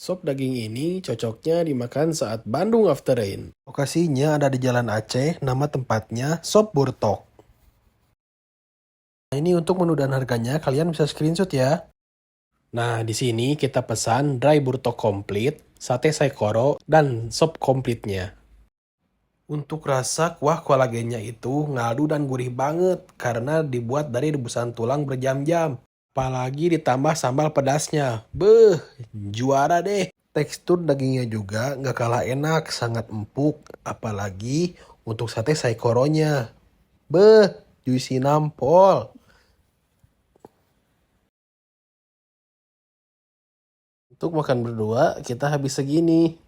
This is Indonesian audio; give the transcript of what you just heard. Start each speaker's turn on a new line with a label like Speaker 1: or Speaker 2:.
Speaker 1: Sop daging ini cocoknya dimakan saat Bandung After Rain. Lokasinya ada di Jalan Aceh, nama tempatnya Sop Burtok. Nah, ini untuk menu dan harganya kalian bisa screenshot ya. Nah, di sini kita pesan dry burtok komplit, sate saikoro, dan sop komplitnya. Untuk rasa kuah kolagennya itu ngaldu dan gurih banget karena dibuat dari rebusan tulang berjam-jam. Apalagi ditambah sambal pedasnya. Beuh, juara deh. Tekstur dagingnya juga nggak kalah enak, sangat empuk. Apalagi untuk sate saikoronya. Beuh, juicy nampol. Untuk makan berdua, kita habis segini.